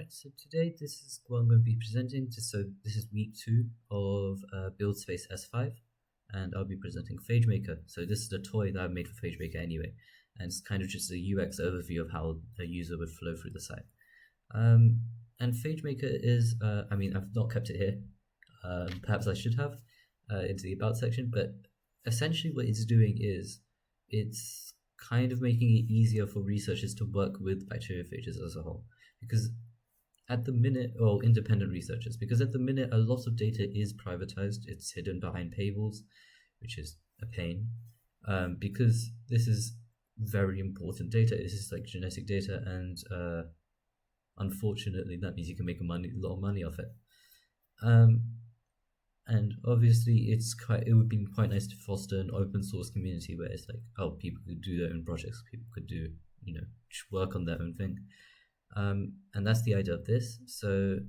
Alright, so today this is what I'm going to be presenting. So this is week 2 of buildspace S5, and I'll be presenting PhageMaker. So this is the toy that I made for PhageMaker anyway, and it's kind of just a UX overview of how a user would flow through the site. And PhageMaker is, I've not kept it here. Perhaps I should have into the about section, but essentially what it's doing is it's kind of making it easier for researchers to work with bacteriophages as a whole. Because at the minute, or independent researchers, because at the minute a lot of data is privatized, it's hidden behind paywalls, which is a pain, because this is very important data. This is like genetic data, and unfortunately that means you can make a lot of money off it. And obviously it would be quite nice to foster an open source community where it's like, oh, people could do their own projects, people could do, work on their own thing. And that's the idea of this. So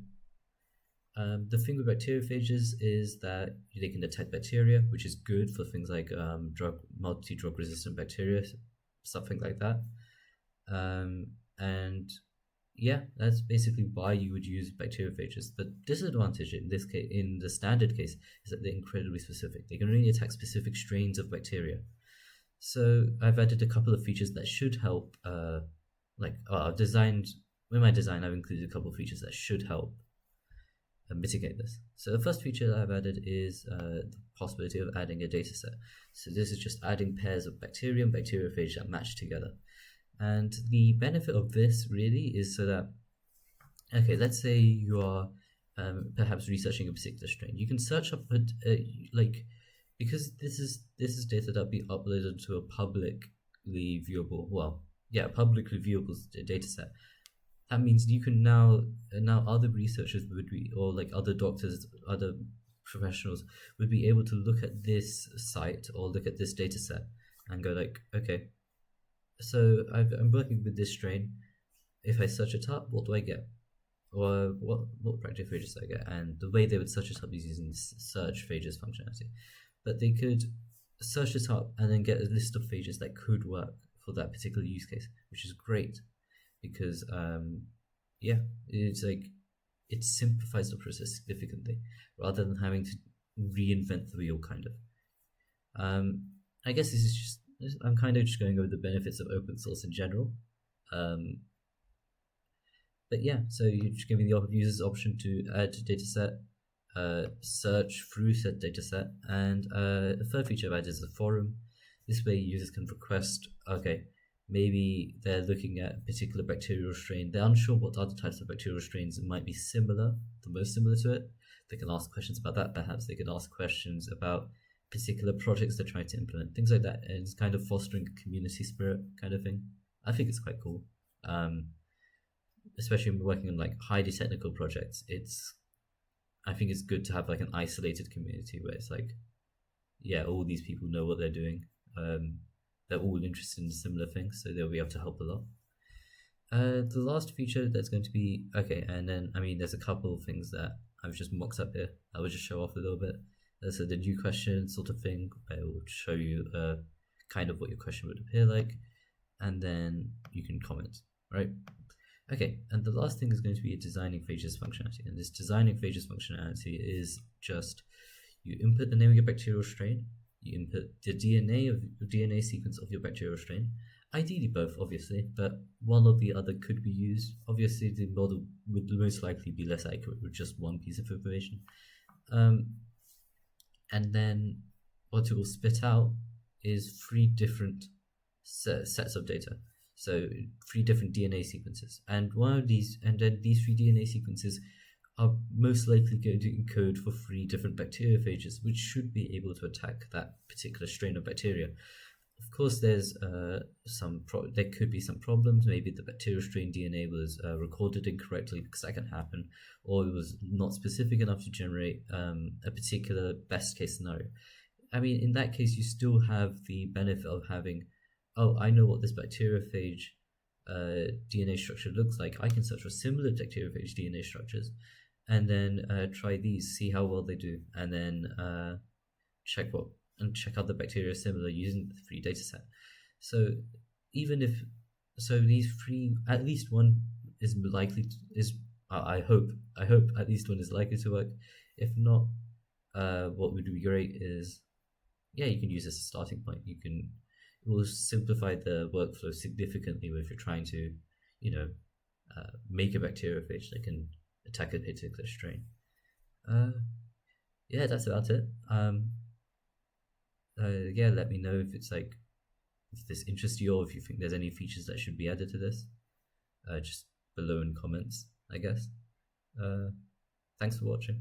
the thing with bacteriophages is that they can detect bacteria, which is good for things like multi-drug resistant bacteria, something like that. And yeah, that's basically why you would use bacteriophages. The disadvantage in this case, in the standard case, is that they're incredibly specific. They can only attack specific strains of bacteria. So I've added a couple of features that should help. In my design, I've included a couple of features that should help mitigate this. So the first feature that I've added is the possibility of adding a dataset. So this is just adding pairs of bacteria and bacteriophage that match together. And the benefit of this really is so that, okay, let's say you are perhaps researching a particular strain. You can search up, because this is data that will be uploaded to a publicly viewable data set. That means you can now other researchers would be, or like other doctors, other professionals would be able to look at this site or look at this data set and go like, okay, so I'm working with this strain. If I search it up, what do I get? Or what bacteriophages do I get? And the way they would search it up is using search phages functionality. But they could search it up and then get a list of phages that could work for that particular use case, which is great because it simplifies the process significantly rather than having to reinvent the wheel, kind of. I guess this is just, I'm kind of just going over the benefits of open source in general. But yeah, so you're just giving the users the option to add dataset, search through said dataset, and the third feature I've added is the forum. This way users can request, okay, maybe they're looking at a particular bacterial strain, they're unsure what other types of bacterial strains might be the most similar to it. They can ask questions about that, perhaps they can ask questions about particular projects they're trying to implement, things like that, and it's kind of fostering a community spirit kind of thing. I think it's quite cool. Especially when we're working on like highly technical projects, I think it's good to have like an isolated community where it's like, yeah, all these people know what they're doing. They're all interested in similar things, so they'll be able to help a lot. The last feature that's going to be, okay, and then, there's a couple of things that I've just mocked up here. I will just show off a little bit. So the new question sort of thing, where it will show you kind of what your question would appear like, and then you can comment, right? Okay, and the last thing is going to be a designing phages functionality, and this designing phages functionality is just, you input the name of your bacterial strain, you input the DNA sequence of your bacterial strain, ideally both, obviously, but one or the other could be used. Obviously, the model would most likely be less accurate with just one piece of information. And then what it will spit out is 3 different sets of data. So 3 different DNA sequences. And then these 3 DNA sequences are most likely going to encode for 3 different bacteriophages, which should be able to attack that particular strain of bacteria. Of course, there's there could be some problems. Maybe the bacterial strain DNA was recorded incorrectly, because that can happen, or it was not specific enough to generate a particular best case scenario. In that case, you still have the benefit of having, oh, I know what this bacteriophage DNA structure looks like. I can search for similar bacteriophage DNA structures, and then try these, see how well they do, and then check out the bacteria similar using the 3 dataset. So even if these 3, at least one is I hope at least one is likely to work. If not, what would be great is, yeah, you can use this as a starting point. It will simplify the workflow significantly if you're trying to, you know, make a bacteriophage that can attack a particular strain. Uh, yeah, that's about it. Yeah, let me know if it's like, if this interests you, or if you think there's any features that should be added to this. Just below in comments, I guess. Uh, Thanks for watching.